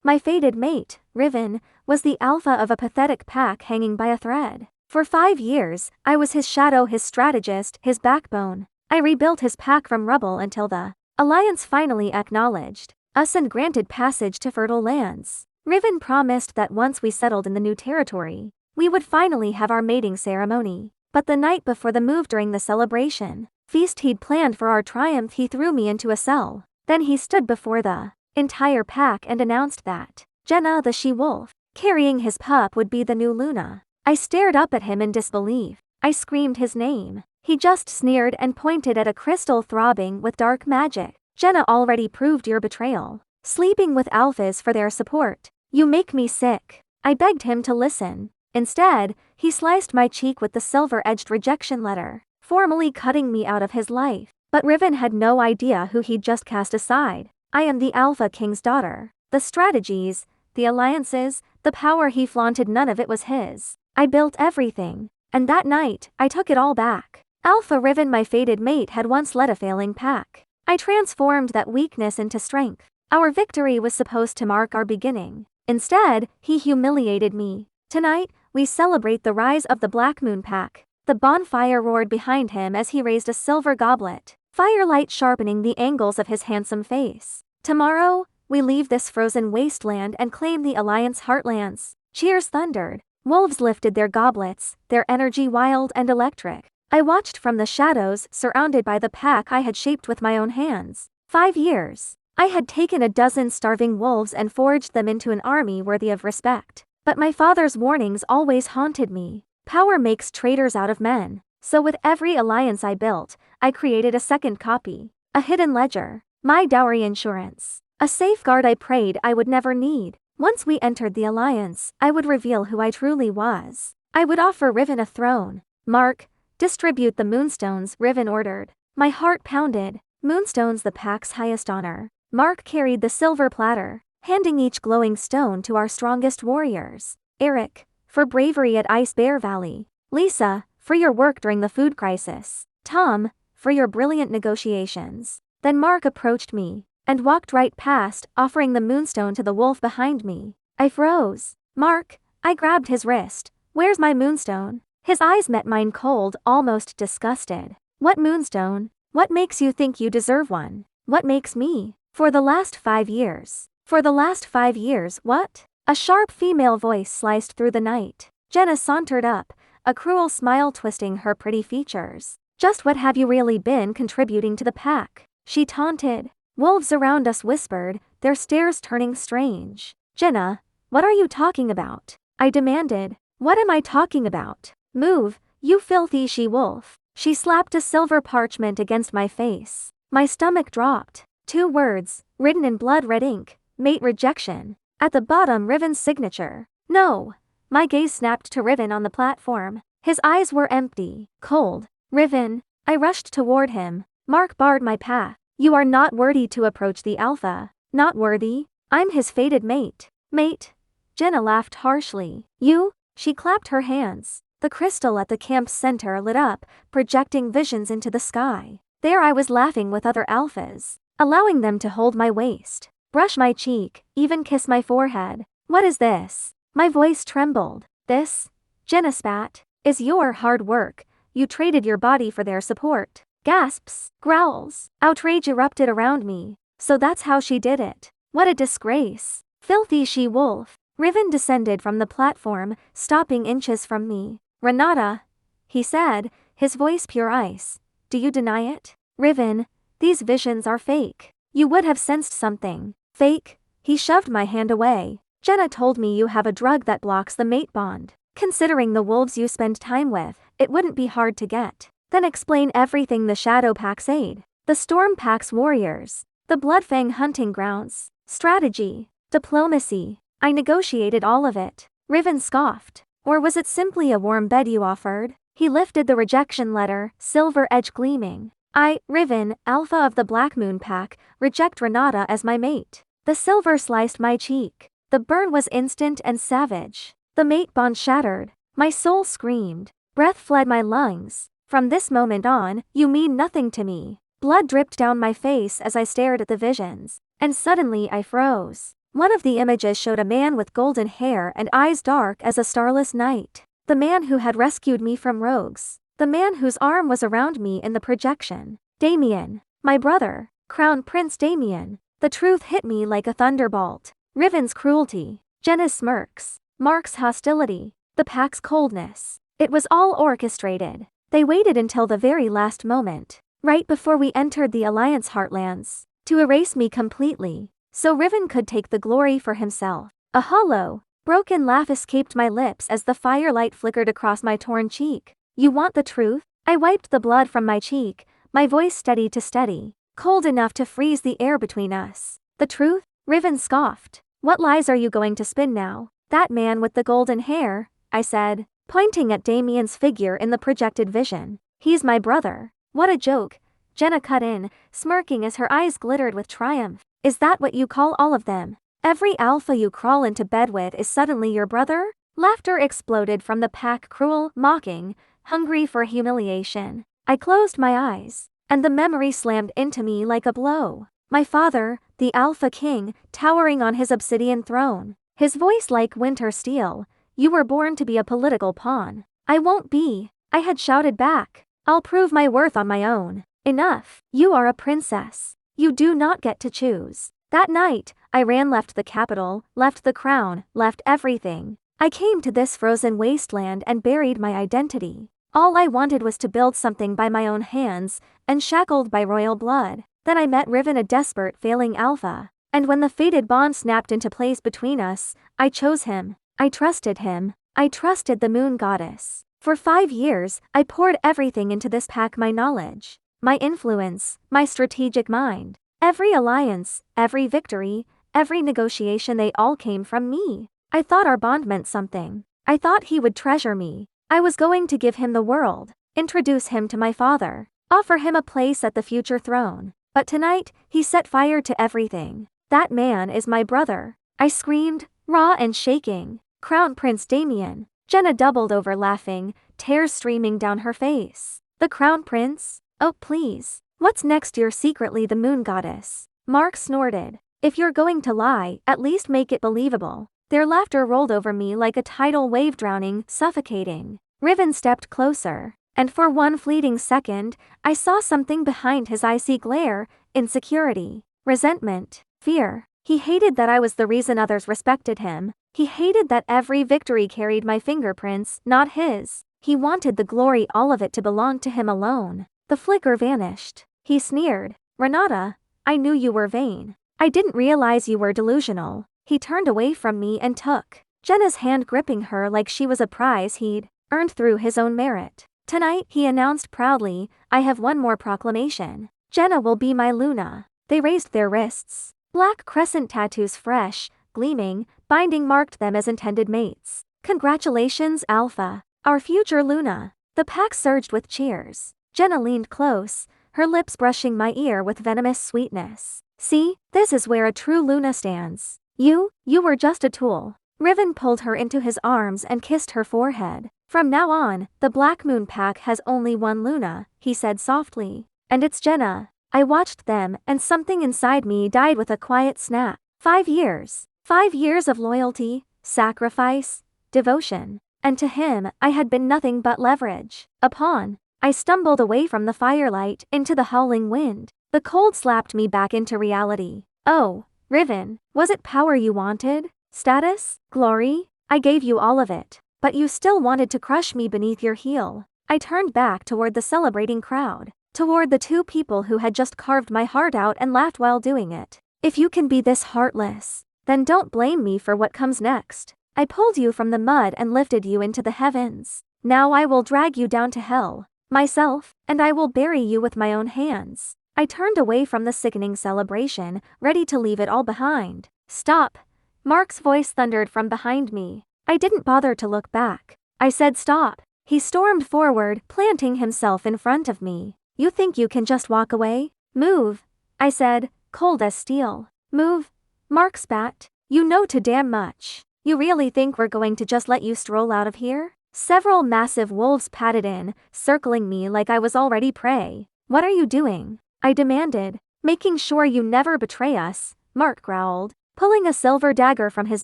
My fated mate, Riven, was the alpha of a pathetic pack hanging by a thread. For 5 years, I was his shadow, his strategist, his backbone. I rebuilt his pack from rubble until the Alliance finally acknowledged us and granted passage to fertile lands. Riven promised that once we settled in the new territory, we would finally have our mating ceremony. But the night before the move, during the celebration feast he'd planned for our triumph, he threw me into a cell. Then he stood before the entire pack and announced that Jenna, the she-wolf, carrying his pup, would be the new Luna. I stared up at him in disbelief. I screamed his name. He just sneered and pointed at a crystal throbbing with dark magic. Jenna already proved your betrayal. Sleeping with alphas for their support. You make me sick. I begged him to listen. Instead, he sliced my cheek with the silver-edged rejection letter, formally cutting me out of his life. But Riven had no idea who he'd just cast aside. I am the Alpha King's daughter. The strategies, the alliances, the power he flaunted, none of it was his. I built everything. And that night, I took it all back. Alpha Riven, my fated mate, had once led a failing pack. I transformed that weakness into strength. Our victory was supposed to mark our beginning. Instead, he humiliated me. Tonight, we celebrate the rise of the Black Moon Pack. The bonfire roared behind him as he raised a silver goblet, firelight sharpening the angles of his handsome face. Tomorrow, we leave this frozen wasteland and claim the Alliance heartlands. Cheers thundered. Wolves lifted their goblets, their energy wild and electric. I watched from the shadows, surrounded by the pack I had shaped with my own hands. 5 years. I had taken a dozen starving wolves and forged them into an army worthy of respect. But my father's warnings always haunted me. Power makes traitors out of men. So with every alliance I built, I created a second copy. A hidden ledger. My dowry insurance. A safeguard I prayed I would never need. Once we entered the alliance, I would reveal who I truly was. I would offer Riven a throne. Mark, distribute the moonstones, Riven ordered. My heart pounded. Moonstones, the pack's highest honor. Mark carried the silver platter, handing each glowing stone to our strongest warriors. Eric, for bravery at Ice Bear Valley. Lisa, for your work during the food crisis. Tom, for your brilliant negotiations. Then Mark approached me and walked right past, offering the moonstone to the wolf behind me. I froze. Mark, I grabbed his wrist. Where's my moonstone? His eyes met mine, cold, almost disgusted. What moonstone? What makes you think you deserve one? What makes me? For the last 5 years. For the last 5 years, what? A sharp female voice sliced through the night. Jenna sauntered up, a cruel smile twisting her pretty features. Just what have you really been contributing to the pack? She taunted. Wolves around us whispered, their stares turning strange. Jenna, what are you talking about? I demanded. What am I talking about? Move, you filthy she-wolf. She slapped a silver parchment against my face. My stomach dropped. 2 words, written in blood-red ink. Mate rejection. At the bottom, Riven's signature. No. My gaze snapped to Riven on the platform. His eyes were empty, cold. Riven. I rushed toward him. Mark barred my path. You are not worthy to approach the Alpha. Not worthy? I'm his fated mate. Mate? Jenna laughed harshly. You? She clapped her hands. The crystal at the camp's center lit up, projecting visions into the sky. There I was laughing with other alphas, allowing them to hold my waist, brush my cheek, even kiss my forehead. What is this? My voice trembled. This? Jenna spat. Is your hard work. You traded your body for their support. Gasps, growls, outrage erupted around me. So that's how she did it. What a disgrace. Filthy she-wolf. Riven descended from the platform, stopping inches from me. Renata, he said, his voice pure ice. Do you deny it? Riven, these visions are fake. You would have sensed something. Fake? He shoved my hand away. Jenna told me you have a drug that blocks the mate bond. Considering the wolves you spend time with, it wouldn't be hard to get. Then explain everything. The Shadow Pack's aid. The Storm Pack's warriors. The Bloodfang hunting grounds. Strategy. Diplomacy. I negotiated all of it. Riven scoffed. Or was it simply a warm bed you offered? He lifted the rejection letter, silver edge gleaming. I, Riven, Alpha of the Black Moon Pack, reject Renata as my mate. The silver sliced my cheek. The burn was instant and savage. The mate bond shattered. My soul screamed. Breath fled my lungs. From this moment on, you mean nothing to me. Blood dripped down my face as I stared at the visions. And suddenly I froze. One of the images showed a man with golden hair and eyes dark as a starless night. The man who had rescued me from rogues. The man whose arm was around me in the projection. Damien. My brother. Crown Prince Damien. The truth hit me like a thunderbolt. Riven's cruelty. Jenna's smirks. Mark's hostility. The pack's coldness. It was all orchestrated. They waited until the very last moment, right before we entered the Alliance heartlands, to erase me completely, so Riven could take the glory for himself. A hollow, broken laugh escaped my lips as the firelight flickered across my torn cheek. You want the truth? I wiped the blood from my cheek, my voice steady to steady, cold enough to freeze the air between us. The truth? Riven scoffed. What lies are you going to spin now? That man with the golden hair, I said, pointing at Damien's figure in the projected vision. He's my brother. What a joke. Jenna cut in, smirking as her eyes glittered with triumph. Is that what you call all of them? Every alpha you crawl into bed with is suddenly your brother? Laughter exploded from the pack, cruel, mocking, hungry for humiliation. I closed my eyes, and the memory slammed into me like a blow. My father, the Alpha King, towering on his obsidian throne. His voice like winter steel. You were born to be a political pawn. I won't be. I had shouted back. I'll prove my worth on my own. Enough. You are a princess. You do not get to choose. That night, I left the capital, left the crown, left everything. I came to this frozen wasteland and buried my identity. All I wanted was to build something by my own hands, unshackled by royal blood. Then I met Riven, a desperate, failing alpha. And when the fated bond snapped into place between us, I chose him. I trusted him. I trusted the moon goddess. For 5 years, I poured everything into this pack, my knowledge, my influence, my strategic mind. Every alliance, every victory, every negotiation, they all came from me. I thought our bond meant something. I thought he would treasure me. I was going to give him the world, introduce him to my father, offer him a place at the future throne. But tonight, he set fire to everything. That man is my brother. I screamed, raw and shaking. Crown Prince Damien. Jenna doubled over laughing, tears streaming down her face. The Crown Prince? Oh please. What's next? You're secretly the moon goddess. Mark snorted. If you're going to lie, at least make it believable. Their laughter rolled over me like a tidal wave, drowning, suffocating. Riven stepped closer, and for one fleeting second, I saw something behind his icy glare: insecurity, resentment, fear. He hated that I was the reason others respected him. He hated that every victory carried my fingerprints, not his. He wanted the glory, all of it, to belong to him alone. The flicker vanished. He sneered. Renata, I knew you were vain. I didn't realize you were delusional. He turned away from me and took Jenna's hand, gripping her like she was a prize he'd earned through his own merit. Tonight, he announced proudly, I have one more proclamation. Jenna will be my Luna. They raised their wrists. Black crescent tattoos, fresh, gleaming, binding, marked them as intended mates. Congratulations, Alpha. Our future Luna. The pack surged with cheers. Jenna leaned close, her lips brushing my ear with venomous sweetness. See, this is where a true Luna stands. You were just a tool. Riven pulled her into his arms and kissed her forehead. From now on, the Black Moon Pack has only one Luna, he said softly. And it's Jenna. I watched them, and something inside me died with a quiet snap. 5 years. 5 years of loyalty, sacrifice, devotion. And to him, I had been nothing but leverage. A pawn. I stumbled away from the firelight, into the howling wind. The cold slapped me back into reality. Oh, Riven, was it power you wanted? Status? Glory? I gave you all of it. But you still wanted to crush me beneath your heel. I turned back toward the celebrating crowd. Toward the 2 people who had just carved my heart out and laughed while doing it. If you can be this heartless, then don't blame me for what comes next. I pulled you from the mud and lifted you into the heavens. Now I will drag you down to hell, myself, and I will bury you with my own hands. I turned away from the sickening celebration, ready to leave it all behind. Stop! Mark's voice thundered from behind me. I didn't bother to look back. I said stop. He stormed forward, planting himself in front of me. You think you can just walk away? Move, I said, cold as steel. Move. Mark spat. You know too damn much. You really think we're going to just let you stroll out of here? Several massive wolves padded in, circling me like I was already prey. What are you doing? I demanded. Making sure you never betray us, Mark growled. pulling a silver dagger from his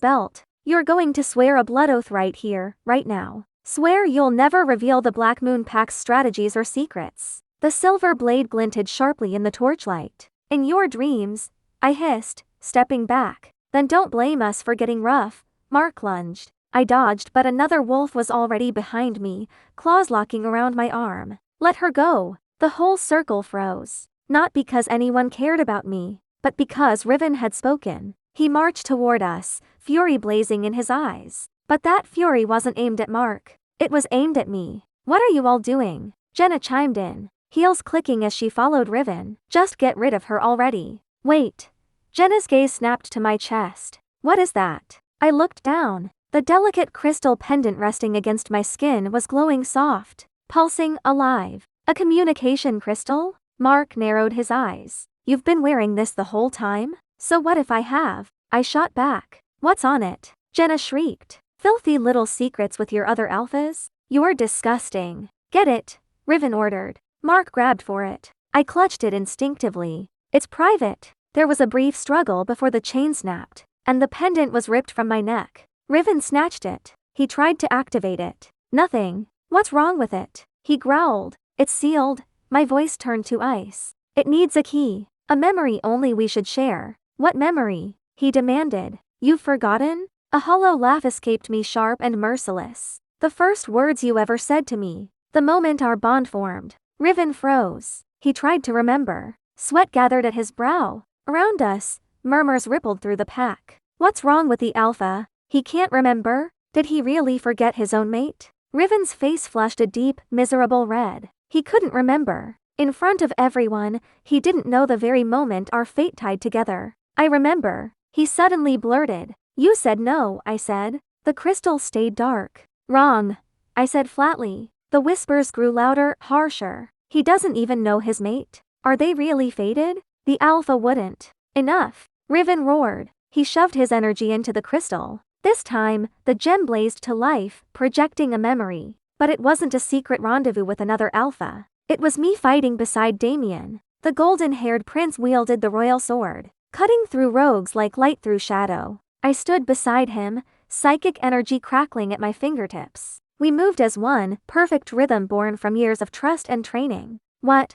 belt. You're going to swear a blood oath right here, right now. Swear you'll never reveal the Black Moon Pack's strategies or secrets. The silver blade glinted sharply in the torchlight. In your dreams, I hissed, stepping back. Then don't blame us for getting rough, Mark lunged. I dodged, but another wolf was already behind me, claws locking around my arm. Let her go. The whole circle froze. Not because anyone cared about me, but because Riven had spoken. He marched toward us, fury blazing in his eyes. But that fury wasn't aimed at Mark. It was aimed at me. What are you all doing? Jenna chimed in, heels clicking as she followed Riven. Just get rid of her already. Wait. Jenna's gaze snapped to my chest. What is that? I looked down. The delicate crystal pendant resting against my skin was glowing soft, pulsing, alive. A communication crystal? Mark narrowed his eyes. You've been wearing this the whole time? So what if I have? I shot back. What's on it? Jenna shrieked. Filthy little secrets with your other alphas? You're disgusting. Get it, Riven ordered. Mark grabbed for it. I clutched it instinctively. It's private. There was a brief struggle before the chain snapped, and the pendant was ripped from my neck. Riven snatched it. He tried to activate it. Nothing. What's wrong with it? He growled. It's sealed. My voice turned to ice. It needs a key. A memory only we should share. What memory? He demanded. You've forgotten? A hollow laugh escaped me, sharp and merciless. The first words you ever said to me. The moment our bond formed. Riven froze. He tried to remember. Sweat gathered at his brow. Around us, murmurs rippled through the pack. What's wrong with the alpha? He can't remember? Did he really forget his own mate? Riven's face flushed a deep, miserable red. He couldn't remember. In front of everyone, he didn't know the very moment our fate tied together. I remember. He suddenly blurted. You said no, I said. The crystal stayed dark. Wrong. I said flatly. The whispers grew louder, harsher. He doesn't even know his mate. Are they really fated? The alpha wouldn't. Enough. Riven roared. He shoved his energy into the crystal. This time, the gem blazed to life, projecting a memory. But it wasn't a secret rendezvous with another alpha. It was me fighting beside Damien. The golden-haired prince wielded the royal sword, cutting through rogues like light through shadow. I stood beside him, psychic energy crackling at my fingertips. We moved as one, perfect rhythm born from years of trust and training. What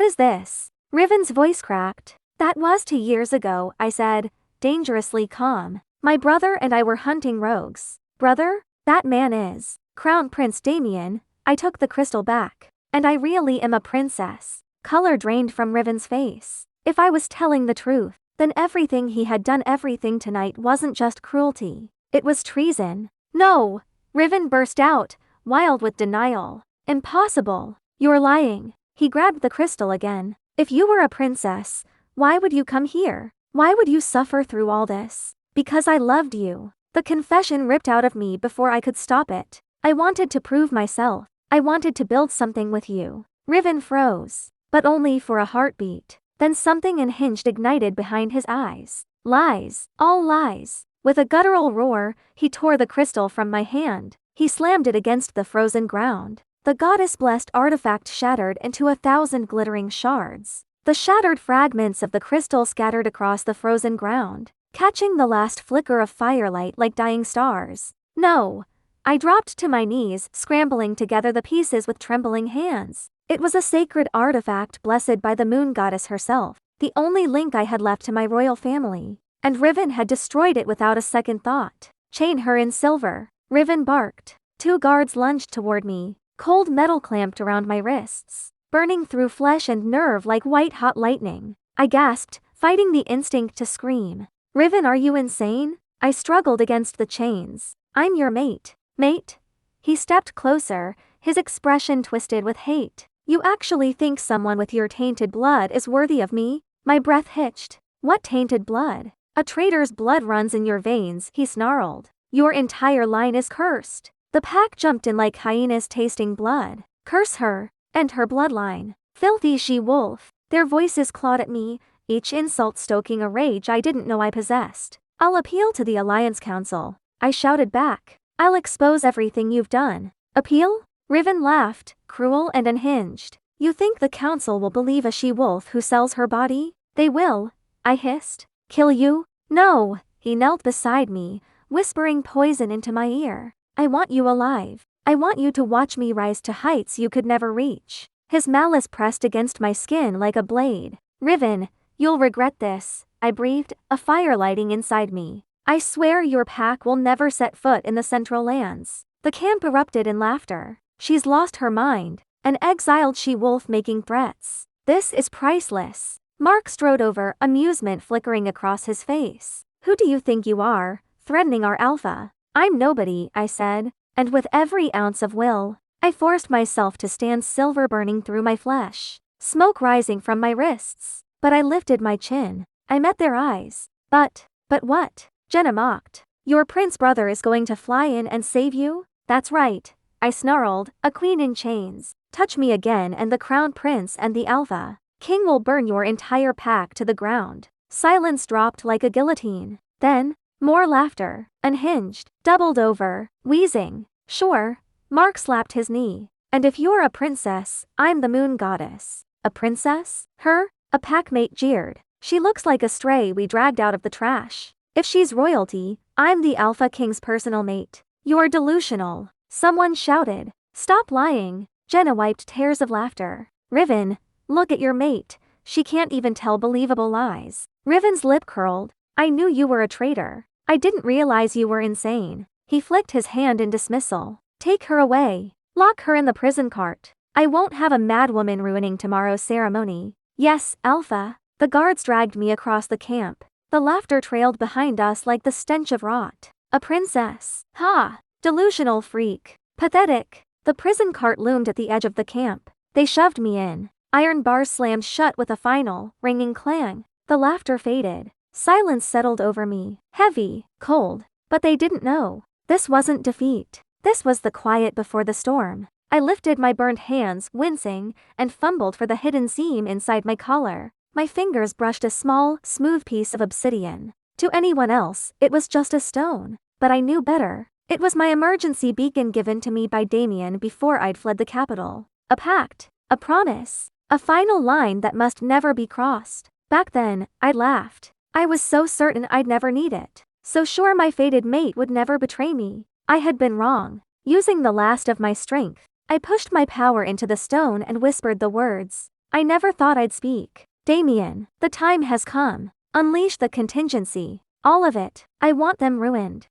is this? Riven's voice cracked. That was 2 years ago, I said, dangerously calm. My brother and I were hunting rogues. Brother? That man is Crown Prince Damien. I took the crystal back. And I really am a princess. Color drained from Riven's face. If I was telling the truth, then everything he had done, everything tonight, wasn't just cruelty. It was treason. No! Riven burst out, wild with denial. Impossible. You're lying. He grabbed the crystal again. If you were a princess, why would you come here? Why would you suffer through all this? Because I loved you. The confession ripped out of me before I could stop it. I wanted to prove myself. I wanted to build something with you. Riven froze. But only for a heartbeat. Then something unhinged ignited behind his eyes. Lies. All lies. With a guttural roar, he tore the crystal from my hand. He slammed it against the frozen ground. The goddess-blessed artifact shattered into 1,000 glittering shards. The shattered fragments of the crystal scattered across the frozen ground, catching the last flicker of firelight like dying stars. No! I dropped to my knees, scrambling together the pieces with trembling hands. It was a sacred artifact blessed by the moon goddess herself, the only link I had left to my royal family. And Riven had destroyed it without a second thought. Chain her in silver. Riven barked. 2 guards lunged toward me. Cold metal clamped around my wrists, burning through flesh and nerve like white-hot lightning. I gasped, fighting the instinct to scream. Riven, are you insane? I struggled against the chains. I'm your mate. Mate? He stepped closer, his expression twisted with hate. You actually think someone with your tainted blood is worthy of me? My breath hitched. What tainted blood? A traitor's blood runs in your veins, he snarled. Your entire line is cursed. The pack jumped in like hyenas tasting blood. Curse her, and her bloodline. Filthy she-wolf. Their voices clawed at me, each insult stoking a rage I didn't know I possessed. I'll appeal to the Alliance Council. I shouted back. I'll expose everything you've done. Appeal? Riven laughed, cruel and unhinged. You think the council will believe a she-wolf who sells her body? They will, I hissed. Kill you? No, He knelt beside me, whispering poison into my ear. I want you alive. I want you to watch me rise to heights you could never reach. His malice pressed against my skin like a blade. Riven, you'll regret this, I breathed, a fire lighting inside me. I swear your pack will never set foot in the Central Lands. The camp erupted in laughter. She's lost her mind. An exiled she-wolf making threats. This is priceless. Mark strode over, amusement flickering across his face. Who do you think you are, threatening our alpha? I'm nobody, I said, and with every ounce of will, I forced myself to stand, silver burning through my flesh, smoke rising from my wrists. But I lifted my chin. I met their eyes. But what? Jenna mocked. Your prince brother is going to fly in and save you? That's right, I snarled, a queen in chains. Touch me again and the crown prince and the alpha king will burn your entire pack to the ground. Silence dropped like a guillotine. Then, more laughter. Unhinged, doubled over, wheezing. Sure. Mark slapped his knee. And if you're a princess, I'm the moon goddess. A princess? Her? A packmate jeered. She looks like a stray we dragged out of the trash. If she's royalty, I'm the Alpha King's personal mate. You're delusional. Someone shouted. Stop lying. Jenna wiped tears of laughter. Riven, look at your mate. She can't even tell believable lies. Riven's lip curled. I knew you were a traitor. I didn't realize you were insane. He flicked his hand in dismissal. Take her away. Lock her in the prison cart. I won't have a madwoman ruining tomorrow's ceremony. Yes, Alpha. The guards dragged me across the camp. The laughter trailed behind us like the stench of rot. A princess. Ha! Delusional freak. Pathetic. The prison cart loomed at the edge of the camp. They shoved me in. Iron bars slammed shut with a final, ringing clang. The laughter faded. Silence settled over me. Heavy, cold. But they didn't know. This wasn't defeat. This was the quiet before the storm. I lifted my burned hands, wincing, and fumbled for the hidden seam inside my collar. My fingers brushed a small, smooth piece of obsidian. To anyone else, it was just a stone. But I knew better. It was my emergency beacon given to me by Damien before I'd fled the capital. A pact. A promise. A final line that must never be crossed. Back then, I laughed. I was so certain I'd never need it. So sure my fated mate would never betray me. I had been wrong. Using the last of my strength, I pushed my power into the stone and whispered the words I never thought I'd speak. Damien, the time has come. Unleash the contingency. All of it. I want them ruined.